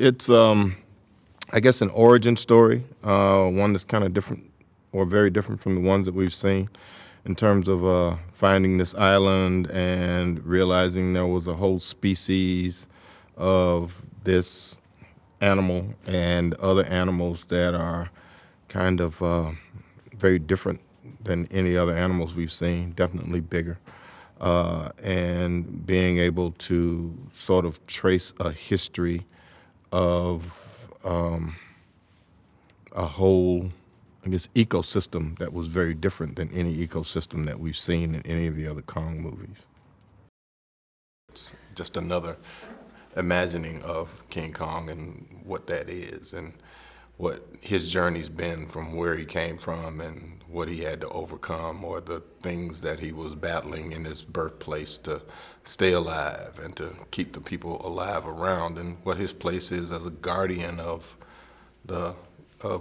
It's I guess an origin story, one that's kind of different or very different from the ones that we've seen in terms of finding this island and realizing there was a whole species of this animal and other animals that are kind of very different than any other animals we've seen, definitely bigger. And being able to sort of trace a history of a whole, I guess, ecosystem that was very different than any ecosystem that we've seen in any of the other Kong movies. It's just another imagining of King Kong and what that is and what his journey's been from where he came from and what he had to overcome or the things that he was battling in his birthplace to stay alive and to keep the people alive around and what his place is as a guardian of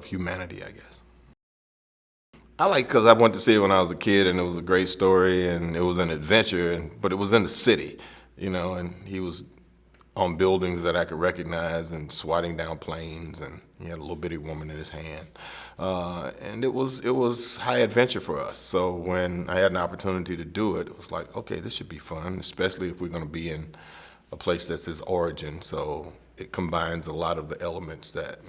humanity, I guess. I like because I went to see it when I was a kid and it was a great story and it was an adventure, but it was in the city, and he was on buildings that I could recognize and swatting down planes, and he had a little bitty woman in his hand, and it was high adventure for us. So when I had an opportunity to do it, it was like, okay, this should be fun, especially if we're going to be in a place that's his origin. So it combines a lot of the elements that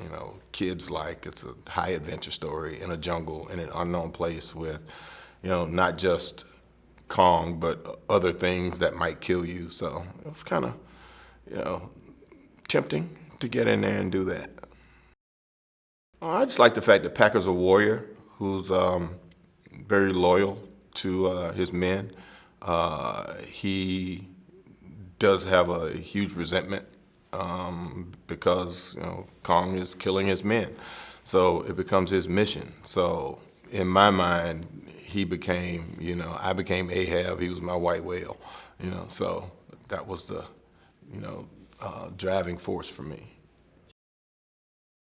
kids like. It's a high adventure story in a jungle in an unknown place with not just Kong but other things that might kill you. So it was kind of tempting to get in there and do that. I just like the fact that Packard's a warrior who's very loyal to his men. He does have a huge resentment because Kong is killing his men, so it becomes his mission. So in my mind, he became, I became Ahab. He was my white whale, so that was the driving force for me.